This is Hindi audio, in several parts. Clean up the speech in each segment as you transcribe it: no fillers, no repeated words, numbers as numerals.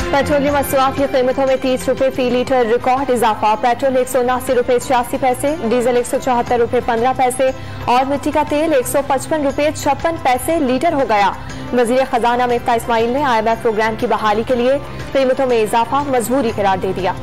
पेट्रोलियम मसनूआत की कीमतों में 30 रुपए फी लीटर रिकॉर्ड इजाफा। पेट्रोल 179 रुपए 86 पैसे, डीजल 174 रुपए 15 पैसे और मिट्टी का तेल 155 रुपए 56 पैसे लीटर हो गया। वजीर खजाना मिफ्ता इस्माइल ने IMF प्रोग्राम की बहाली के लिए कीमतों में इजाफा मजबूरी करार दे दिया।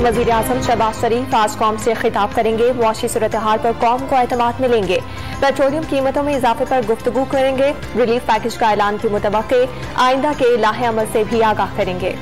वजीर आजम शहबाज शरीफ आज कौम से खिताब करेंगे। मुआशी सूरत हाल पर कौम को एतमाद मिलेंगे। पेट्रोलियम कीमतों में इजाफे पर गुफ्तगू करेंगे। रिलीफ पैकेज का ऐलान भी मुतवक्के, आइंदा के लाहे अमल से भी आगाह करेंगे।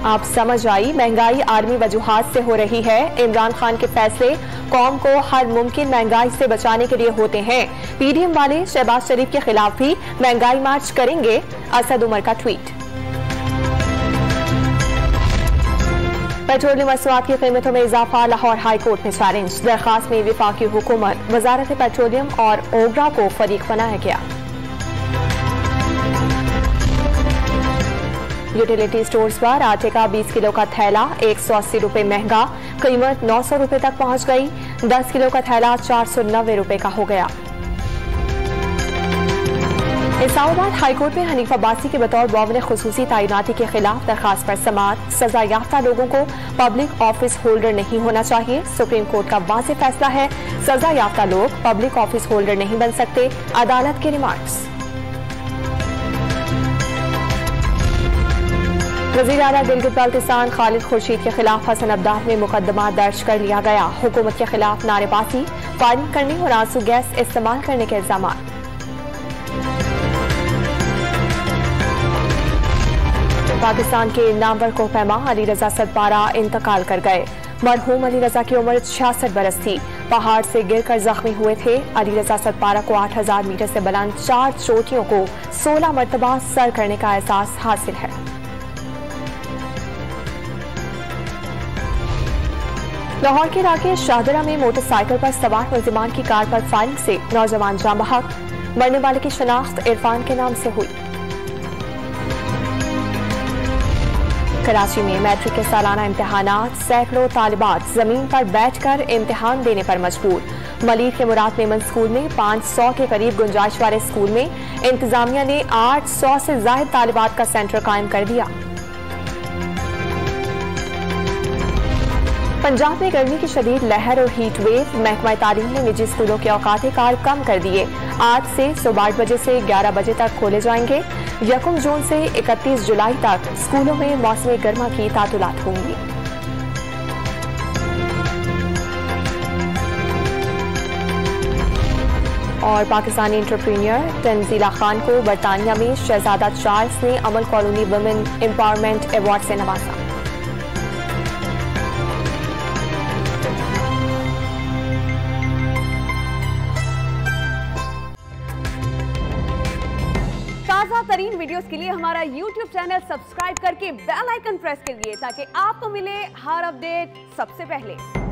आप समझ आई, महंगाई आर्मी वजूहात से हो रही है। इमरान खान के फैसले कौम को हर मुमकिन महंगाई से बचाने के लिए होते हैं। PDM वाले शहबाज शरीफ के खिलाफ भी महंगाई मार्च करेंगे। असद उमर का ट्वीट। पेट्रोलियम मसनूआत की कीमतों में इजाफा लाहौर हाई कोर्ट में चैलेंज। दरखास्त में वफाकी हुकूमत, वजारत पेट्रोलियम और ओगरा को फरीक बनाया गया। यूटिलिटी स्टोर्स पर आटे का 20 किलो का थैला 180 रुपए महंगा, कीमत 900 रुपए तक पहुंच गई। 10 किलो का थैला 490 रुपए का हो गया। इस्लामाबाद हाईकोर्ट में हनीफ अब्बासी के बतौर मुआविन खुसूसी तैनाती के खिलाफ दरखास्त पर समाअत। सजा याफ्ता लोगों को पब्लिक ऑफिस होल्डर नहीं होना चाहिए। सुप्रीम कोर्ट का वाज़ेह फैसला है, सजा याफ्ता लोग पब्लिक ऑफिस होल्डर नहीं बन सकते। अदालत के रिमार्क्स। वज़ीर आला गिलगित बाल्तिस्तान खालिद खुर्शीद के खिलाफ हसन अब्दाद में मुकदमा दर्ज कर लिया गया। हुकूमत के खिलाफ नारेबाजी, फायरिंग करने और आंसू गैस इस्तेमाल करने के इल्जाम। पाकिस्तान के नामवर कोहपैमा अली रजा सदपारा इंतकाल कर गए। मरहूम अली रजा की उम्र 66 बरस थी। पहाड़ से गिरकर जख्मी हुए थे। अली रजा सदपारा को 8000 मीटर से बुलंद 4 चोटियों को 16 मरतबा सर करने का एहसास हासिल है। लाहौर के इलाके शाहदरा में मोटरसाइकिल पर सवार मुलजिमान की कार पर फायरिंग से नौजवान जाँ बहक। मरने वाले की शनाख्त इरफान के नाम से हुई। कराची में मैट्रिक के सालाना इम्तिहानात, सैकड़ों तालिबात जमीन पर बैठकर इम्तिहान देने पर मजबूर। मलिक के मुराद मेमन स्कूल में 500 के करीब गुंजाइश वाले स्कूल में इंतजामिया ने 800 से ज्यादा तालिबात का सेंटर कायम कर दिया। पंजाब में गर्मी की शदीद लहर और हीट वेव। महकमा तालीम ने निजी स्कूलों के औकात कार कम कर दिए। आज से सुबह 8 बजे से 11 बजे तक खोले जाएंगे। 1 जून से 31 जुलाई तक स्कूलों में मौसम गर्मा की तातुलात होंगी। और पाकिस्तानी एंटरप्रेन्योर तंजीला खान को बरतानिया में शहजादा चार्ल्स ने अमल कॉलोनी वुमेन एम्पावरमेंट अवार्ड से नवाजा। ताज़ा तरीन वीडियोस के लिए हमारा YouTube चैनल सब्सक्राइब करके बेल आइकन प्रेस करिए ताकि आपको मिले हर अपडेट सबसे पहले।